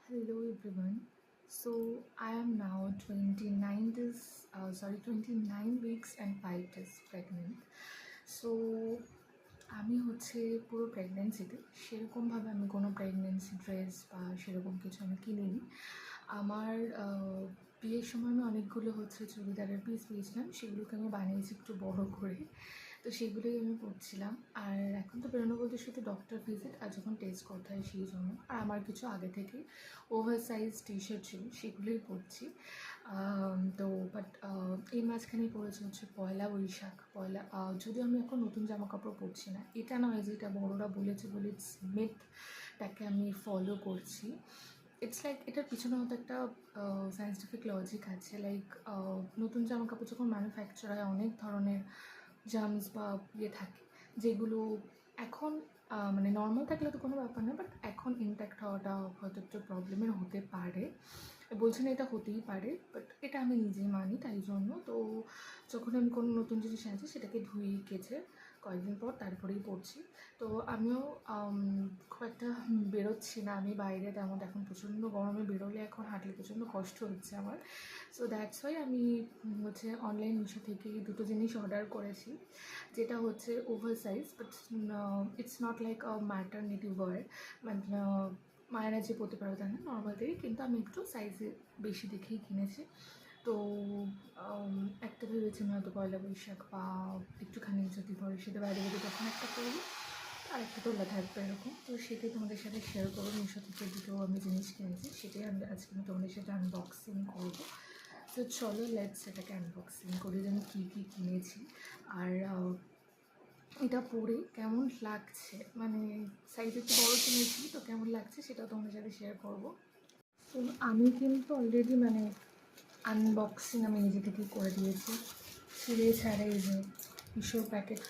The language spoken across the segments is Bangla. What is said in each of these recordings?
Hello everyone. So I am now 29 weeks and 5 days pregnant. So আমি হচ্ছে পুরো প্রেগনেন্সিতে সেরকমভাবে আমি কোনো প্রেগনেন্সি ড্রেস বা সেরকম কিছু আমি কিনিনি। আমার বিয়ের সময় আমি অনেকগুলো হচ্ছে চুড়িদারের পিস পেয়েছিলাম, সেগুলোকে আমি বানিয়েছি একটু বড় করে, তো সেগুলোই আমি পরছিলাম। আর এখন তো বেরোনো বলতে শুধু ডক্টর ভিজিট আর যখন টেস্ট করতে হয় সেই জন্য। আর আমার কিছু আগে থেকেই ওভার সাইজ টি শার্ট ছিল, সেগুলোই পরছি। তো বাট এই মাঝখানেই পড়েছে হচ্ছে পয়লা বৈশাখ। যদিও আমি এখন নতুন জামা কাপড় পরছি না, এটা নয় যে এটা বড়োরা বলেছে বলে মিথটাকে আমি ফলো করছি। ইটস লাইক এটার পিছনে হয়তো একটা সায়েন্টিফিক লজিক আছে। লাইক নতুন জামা কাপড় যখন ম্যানুফ্যাকচার হয় অনেক ধরনের জার্মস বা থাকে, যেগুলো এখন মানে নর্মাল থাকলে তো কোনো ব্যাপার না, বাট এখন ইনট্যাক্ট হওয়াটা হয়তো একটু প্রবলেমের হতে পারে। বলছি না এটা হতেই পারে, বাট এটা আমি নিজেই মানি। তাই জন্য তো যখন আমি কোনো নতুন জিনিস আনছি সেটাকে ধুয়ে কেচে কয়েকদিন পর তারপরেই পড়ছি। তো আমিও খুব একটা বেরোচ্ছি না আমি বাইরে তেমন, এখন প্রচণ্ড গরমে বেরোলে এখন হাঁটলে প্রচণ্ড কষ্ট হচ্ছে আমার। সো দ্যাটস ওয়াই আমি হচ্ছে অনলাইন মিশো থেকে দুটো জিনিস অর্ডার করেছি, যেটা হচ্ছে oversize, but it's not like a maternity wear, মানে মায়েরা যে পরতে পারবে তা না, নর্মাল থেকে, কিন্তু আমি একটু সাইজে বেশি দেখেই কিনেছি। তো একটা ভেবেছিলাম হয়তো পয়লা বৈশাখ বা একটুখানি যদি সেটা বাইরে বেরিয়ে তখন একটা করবো, আর একটা তোলা থাকবে এরকম। তো সেটাই তোমাদের সাথে শেয়ার করবো। মিশো থেকে দুটো আমি জিনিস কিনেছি, সেটাই আজকে আমি তোমাদের সাথে আনবক্সিং করবো। তো চলো লেটস এটাকে আনবক্সিং করি যে আমি কী কী কিনেছি আর এটা পরে কেমন লাগছে, মানে সাইজ একটু বড়ো কিনেছি তো কেমন লাগছে সেটাও তোমাদের সাথে শেয়ার করবো। তো আমি কিন্তু অলরেডি মানে আনবক্সিং আমি নিজে থেকেই করে দিয়েছি, ছিঁড়ে ছাড়ে এই যে মিশোর প্যাকেট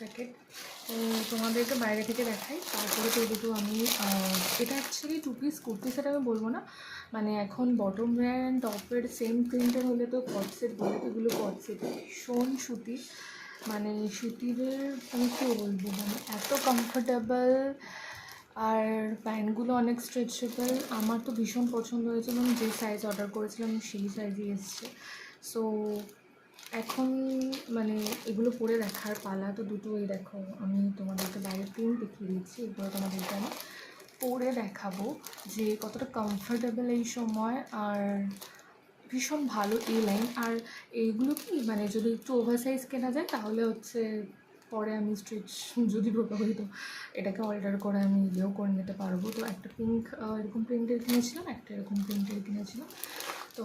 তো তোমাদেরকে বাইরে থেকে দেখাই। তারপরে তো দুটো আমি এটা অ্যাকচুয়ালি 2 পিস কুর্তি সেট আমি বলবো না, মানে এখন বটম ওয়্যার অ্যান্ড টপের সেম প্রিন্টের হলে তো কট সেট বলে, তো এগুলো কট সেট। ভীষণ সুতি, মানে সুতিদের আমি কী বলবো, মানে এত কমফোর্টেবল, আর প্যান্টগুলো অনেক স্ট্রেচেবল। আমার তো ভীষণ পছন্দ হয়েছে, এবং যে সাইজ অর্ডার করেছিলাম সেই সাইজই এসছে। সো এখন মানে এগুলো পরে দেখার পালা। তো দুটোই দেখো, আমি তোমাদেরকে বাইরের প্রিন্ট দেখিয়ে দিচ্ছি, এগুলো তোমাদেরকে আমি পরে দেখাবো যে কতটা কমফোর্টেবল এই সময়, আর ভীষণ ভালো এই লাইন। আর এইগুলো কি মানে যদি একটু ওভার সাইজ কেনা যায় তাহলে হচ্ছে পরে আমি স্ট্রিচ যদি ঢোকা হই তো এটাকে অল্টার করে আমি ইয়েও করে নিতে পারবো। তো একটা পিঙ্ক এরকম প্রিন্টের কিনেছিলাম, একটা এরকম প্রিন্টের কিনেছিলাম। তো